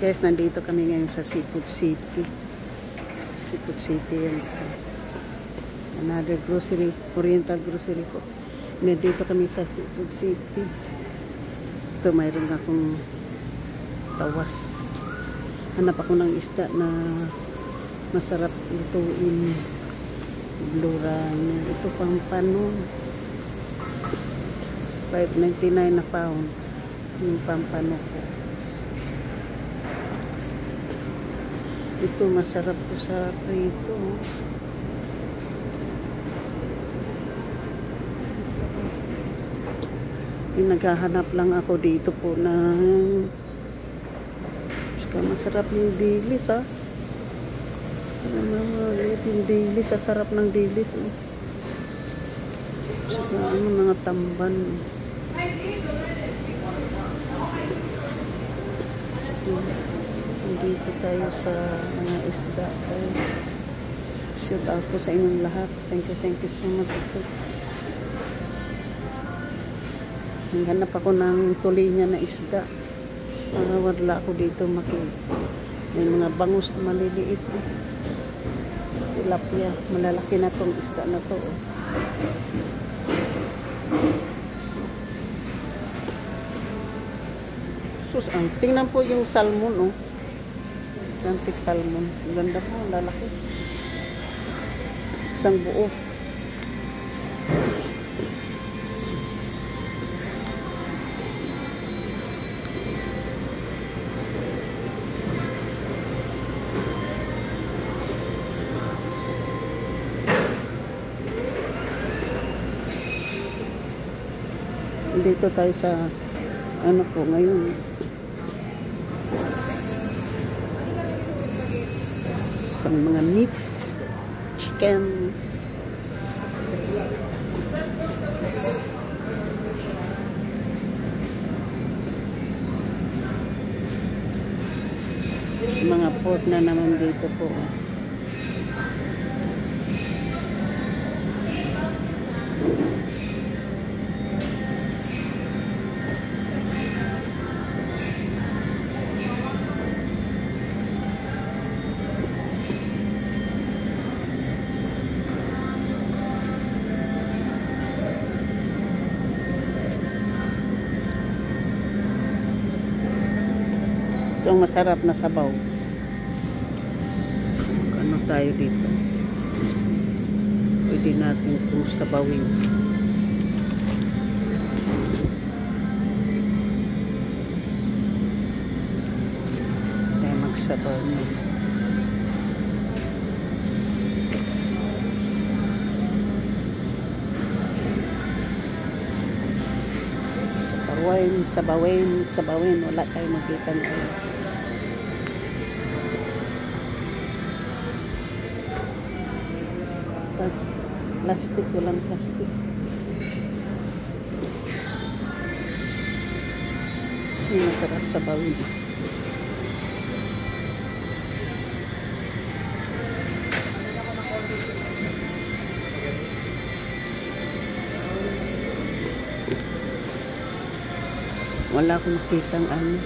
Guys, nandito kami ngayon sa Seafood City. Seafood City yan. Another grocery, Oriental grocery po. Nandito kami sa Seafood City. Ito, mayroon akong tawas. Hanap ako ng isda na masarap lutuin. Bluran. Ito pampano. 5.99 na pound. Yung pampano ko. Ito masarap to sa prito. Yung naghahanap lang ako dito po ng masarap yung dilis, ha. Yung dilis, sarap ng dilis, oh. Saka ano, mga tamban. Dito tayo sa mga isda, guys. Shout out po sa inyong lahat. Thank you so much. Naghanap ako ng tulingan na isda. Para wala ako dito makita. May mga bangus na maliliit. Tilapia. Malalaki na tong isda na to. Sus, tingnan po yung salmon, oh. Atlantic salmon. Ganda po, lalaki. Isang buo. Dito tayo sa ano po ngayon. Sa mga meat, chicken. Mga pork na naman dito po. Itong masarap na sabaw. Ano tayo dito? Pwede natin itong sabawin. Kaya magsabaw na. Sabawin. Wala tayo makita ngayon. Plastic, walang plastic. Hindi masarap sabawin. Wala akong makitang ano.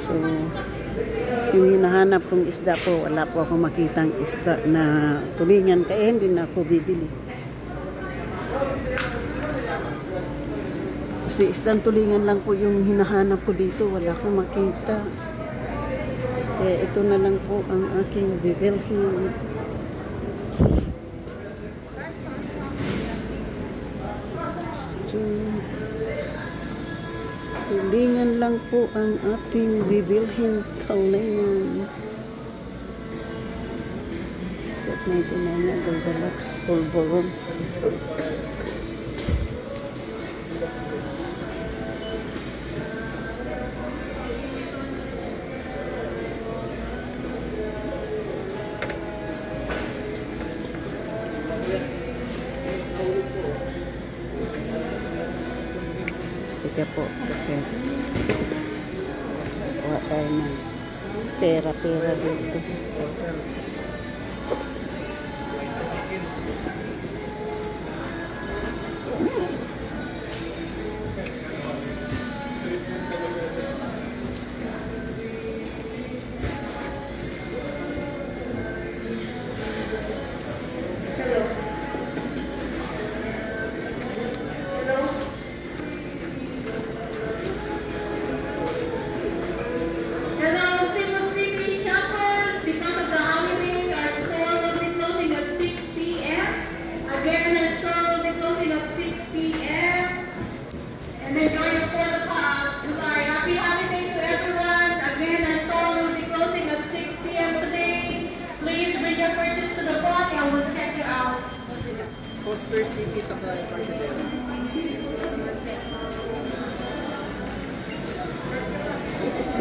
So, yung hinahanap kong isda po, wala po akong makitang isda na tulingan, kaya hindi na ako bibili. Kasi isdang tulingan lang po yung hinahanap ko dito, wala akong makita. Kaya ito na lang po ang aking bibilhin. So, tulingan lang po ang ating bibilhin kalingan. At may tinana, Goldilocks, Polvoron. Sige po, kasi kuha tayo ng pera-pera dito.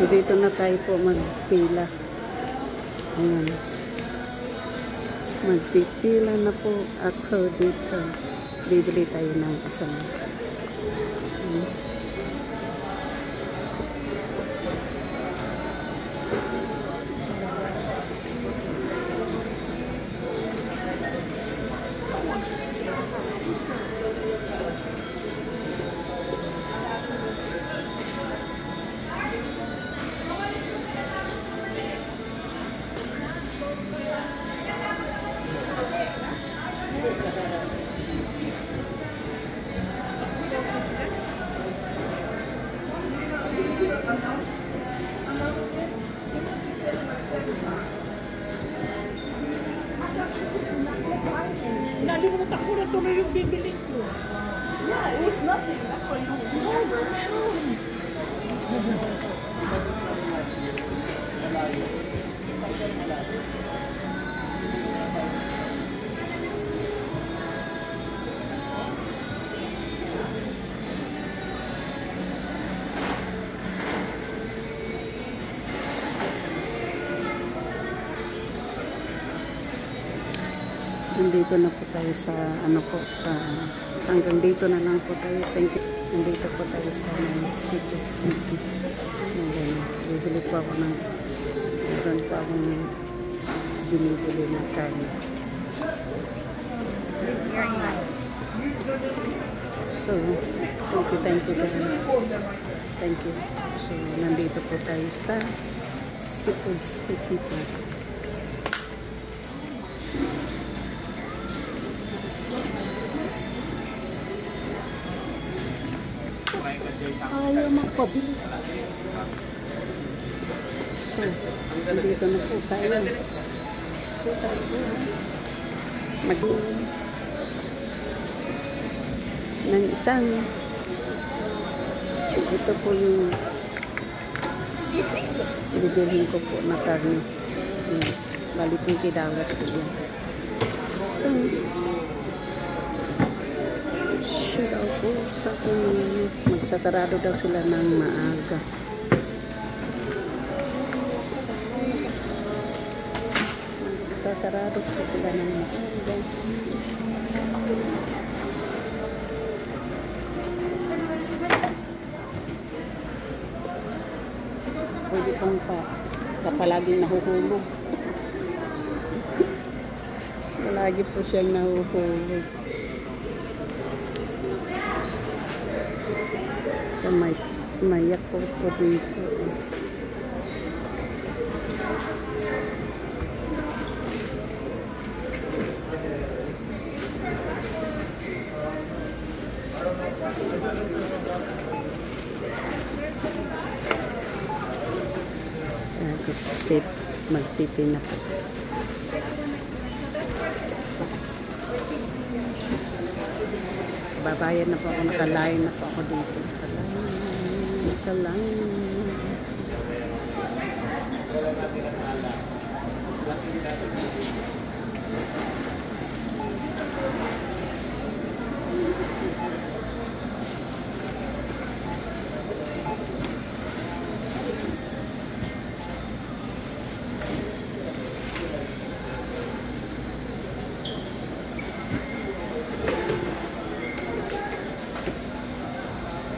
Dito na tayo po magpila. Ayan. Magpipila na po ako dito. Bibili tayo ng asam. Nalimutan ko na tuloy yung bibili ko. Yeah, it was nothing. That's why you over. Nandito na po tayo sa hanggang dito na lang po tayo. Thank you. Nandito po tayo sa City. Bibili po ako ng meron po akong binibili ng karne. So, thank you guys. Thank you. So, nandito po tayo sa Seafood City po. Ayaw magpabili. So, dito na po tayo. Mag-iwan ng isang ito po yung bibilhin ko po na karne. Balik yung $20 po yan. So, daw po sa magsasarado daw sila ng maaga. Magsasarado po sila ng maaga. Pwede pang palaging nahuhulog. Palagi po siyang nahuhulog. May yakot po dito. Magpipi na po. Babayan na po ako, nakalain na po ako dito. Nakalain.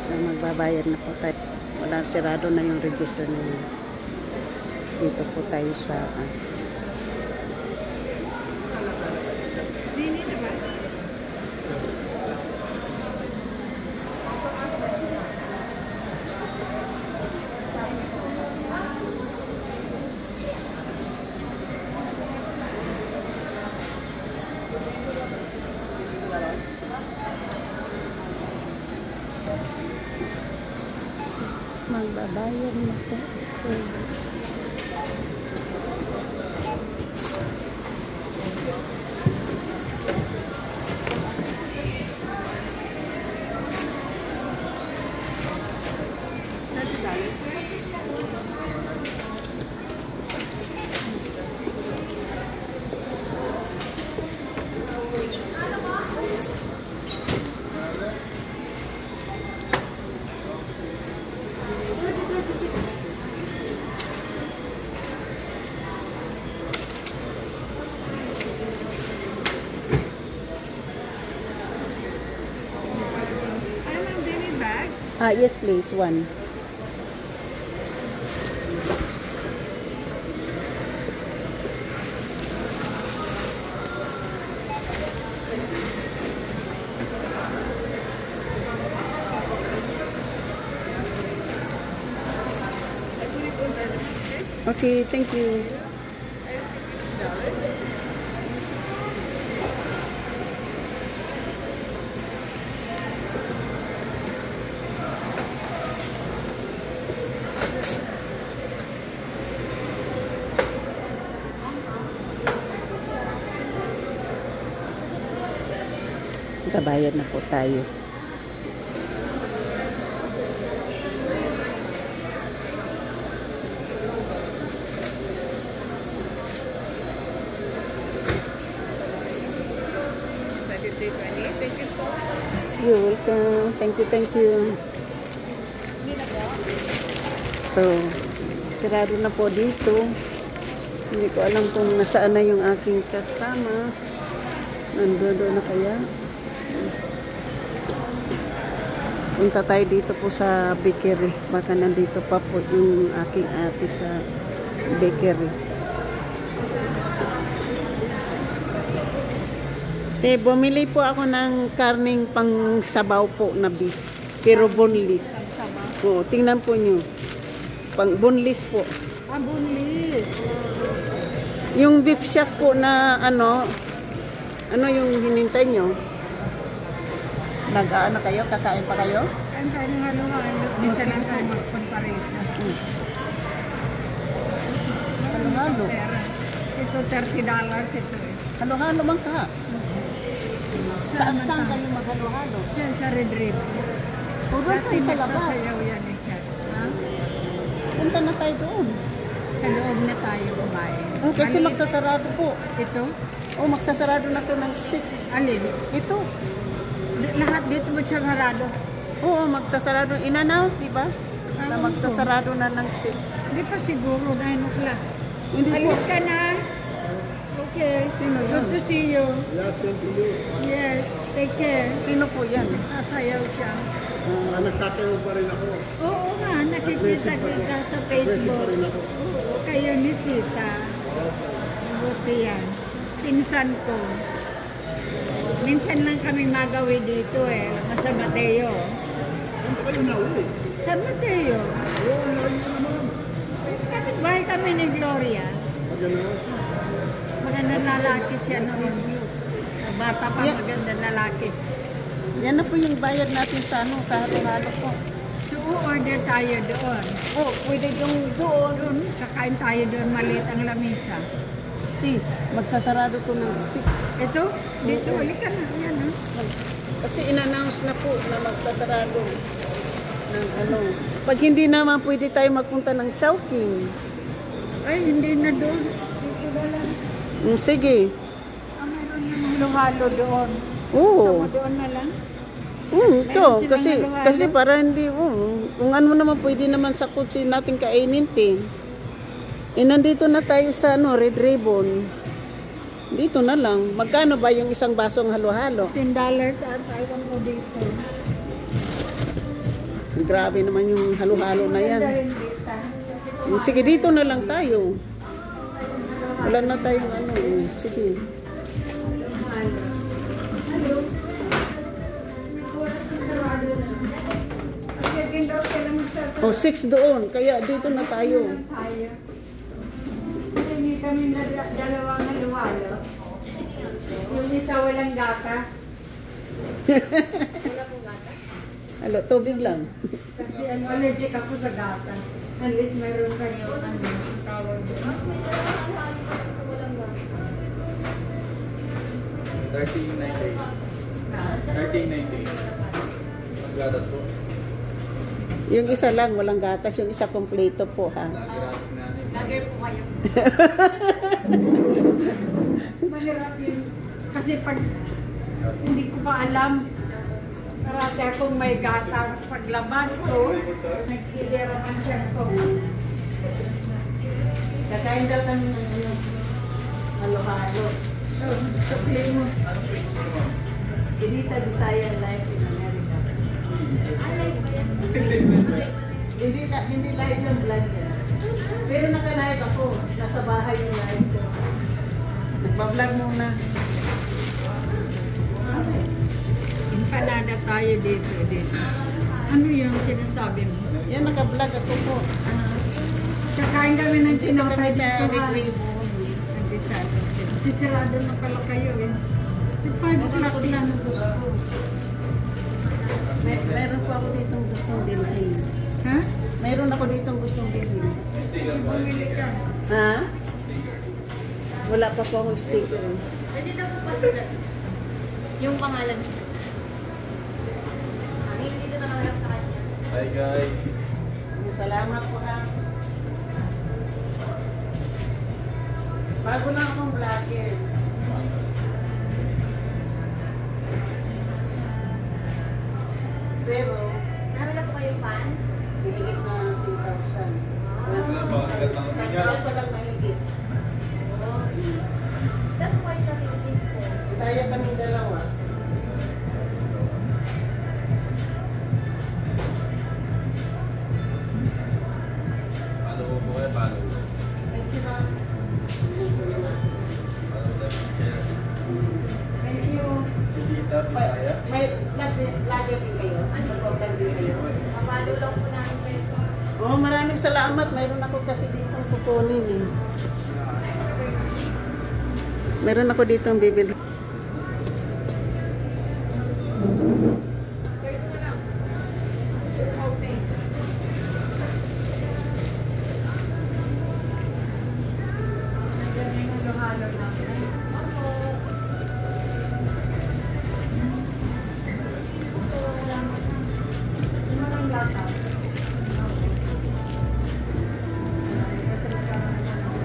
So, magbabayad na po tayo. Wala, sirado na yung register na yun. Dito po tayo sa magbabayad na po. Yes please, one. Okay, thank you. Kabayad na po tayo. You're welcome. Thank you, thank you. So, sirado na po dito. Hindi ko alam kung nasaan na yung aking kasama. Nandoon na kaya? Punta tayo dito po sa bakery. Baka nandito pa po yung aking ate sa bakery. Bumili po ako ng karning pang sabaw po na beef. Pero boneless. Oo, tingnan po nyo. Pang boneless po. Boneless. Yung beef shack po na ano yung hinintay nyo? Nag-ano kayo? Kakain pa kayo? Ang tayo ng halo-halo. Minsan lang tayo magpamparesa. Halo-halo? Ito $30 ito eh. Halo-halo man ka. Saan kayo maghalo-halo? Diyan sa Red River. O doon tayo sa labas. Sayaw yan eh siya. Ha? Punta na tayo doon. Sa loob na tayo kumain. Kasi magsasarado po. Ito? Magsasarado na to ng 6. Alin? Ito. Lahat dito magsasarado. Oo, magsasarado. In-announce, di ba? Na magsasarado na ng 6. Hindi pa siguro, 9 o'clock. Hindi po. Alis ka na. Okay. Good to see you. Yes. Take care. Sino po yan? Sasayaw siya. Nagsasayaw pa rin ako. Oo nga, nakikita kita sa Facebook. Oo, kayo ni Sita. Buti yan. Pinsan ko. Minsan lang kami magawi dito eh. Sa Mateo. Saan pa kayo nauli? Sa Mateo. Oo, nauli na naman. Kapit-bahay kami ni Gloria. Maganda. Magandang lalaki siya noon. Bata pa, Yeah. magandang lalaki. Yan na po yung bayad natin sa sa halo-halo po. So, order tayo doon. Pwede yung doon. Doon, kakain tayo doon. Maliit ang lamisa. Magsasarado ko ng 6. Ito, dito, halika na. Yan, ha? Kasi in-announce na po na magsasarado ng Pag hindi naman pwede tayo magpunta ng Chowking. Ay, hindi na doon. Dito na lang. Sige. Mayroon namang halo doon. Oo. Doon na lang. Ito. Meron silang Kasi halo-halo. para hindi, kung ano naman pwede naman sa kutsi natin kainin, nandito na tayo sa Red Ribbon. Dito na lang. Magkano ba yung isang basong halo-halo? $10 at Taiwan ko dito. grabe naman yung halo-halo na yan. Sige, dito na lang tayo. Wala na tayong ano. Sige. O, 6 doon. Kaya dito na tayo. Hindi kami na dalawang halo-halo. Yung isa walang gatas. Halo, tubig lang. Kasi allergic ako sa gatas. Unless meron kayo, ang tawag doon. 13.98. 13.98. Ang gatas po. Yung isa lang, walang gatas. Yung isa kompleto po, ha? Nag-gratis na natin. Lager po kayo. Mahirap yun. Kasi pag hindi ko pa alam, parati akong may gatas. Paglabas ko, nagkilera ang siya ko. Kakain daw kami ng ano, halo-halo. So, supply mo. Inita Visayan Life in America. Alay ba yan? Hindi live yung vlog yan. Pero naka-live ako. Nasa bahay yung live ko. Nagpa-vlog muna. Empanada tayo dito. Ano yung sinasabi mo? Yan, naka-vlog ako po. Kakain kami ng Dito kami tinapay sa dito, ha? Regrebo. Sisirado na pala kayo eh. 5 o'clock lang ang gusto ko. Meron po ako ditong gustong bilhin. Ha? Meron ako ditong gustong bilhin. Bumili ka. Ha? Wala pa po akong sticker. Pwede daw po pa yung pangalan. Hindi dito nakalap sa kanya. Hi guys. Salamat po, ha. Bago lang akong vlogger. Pero, Marami na po kayong fans. higit na 2,000. Wala pa sigat ng Isang sinyal. taon pa lang mahigit. Saan po kayo sa Philippines po? Saya kami dalawa. Follow po kayo, follow. Thank you, ma'am. Follow tayo, share. Thank you. Tita, Bisaya. May vlogger din kayo? Mag-vlog din kayo? Kapalo lang po namin Facebook. Oh, maraming salamat. Mayroon ako kasi ditong kukunin eh. Meron ako ditong bibili. Halo-halo lang.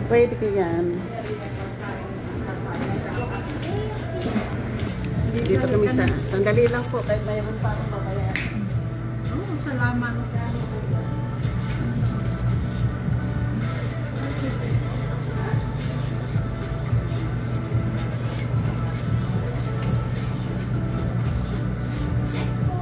Pwede ko yan. Dito kami sa... Sandali lang po. Kahit mayroon pa akong babayaran. Oh, salamat. Next po.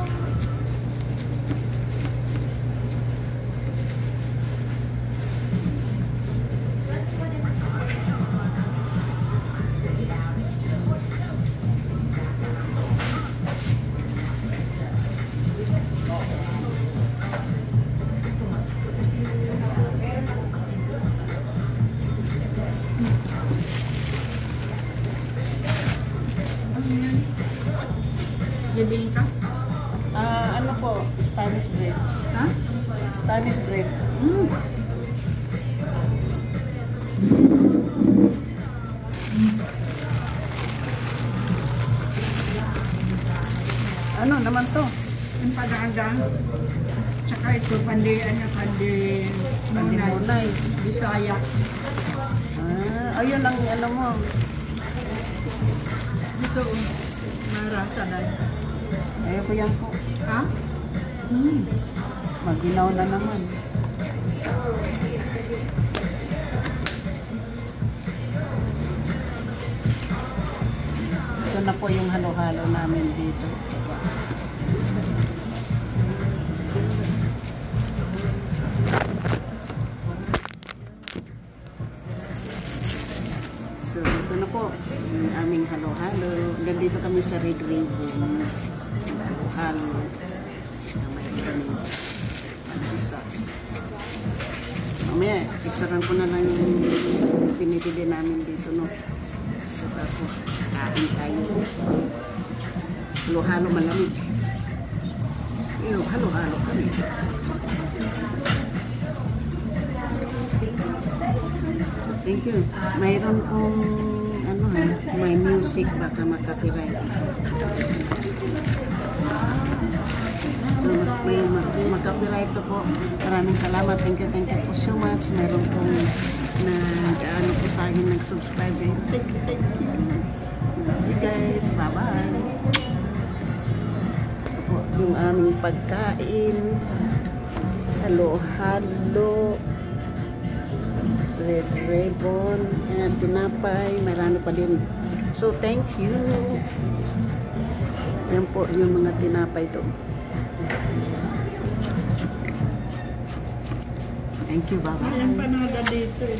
Bibili ka? Ano po? Spanish bread. Ha? Spanish bread. Mm. Ano naman to? Empanada. Tsaka ito, pandi Pandinunay. Bisaya. Ayun ang ano mo. Ito, marasa na. Ayoko yan po. Ha? Hmm. Maginaw na naman. Ito na po yung halo-halo namin dito. Diba? Nandito kami sa Red Ribbon. Halo-halo. May ganun. Isa. Mamaya, picturean ko na lang yung pinibili namin dito, no? Tapos, kain tayo. Halo-halo malamig. Halo-halo kami. Thank you. Mayroon kong ano ha, may music baka makapiright. So may makapiright to po. Maraming salamat. Thank you po so much. Mayroon kong ano po sa akin nag-subscribe. Thank you. Okay guys, bye-bye. Ito po yung aming pagkain. Halo-halo. Red Ribbon, and tinapay, marami pa din. So, thank you. Yan po yung mga tinapay doon. Thank you, bye-bye. Ayan pa na dito.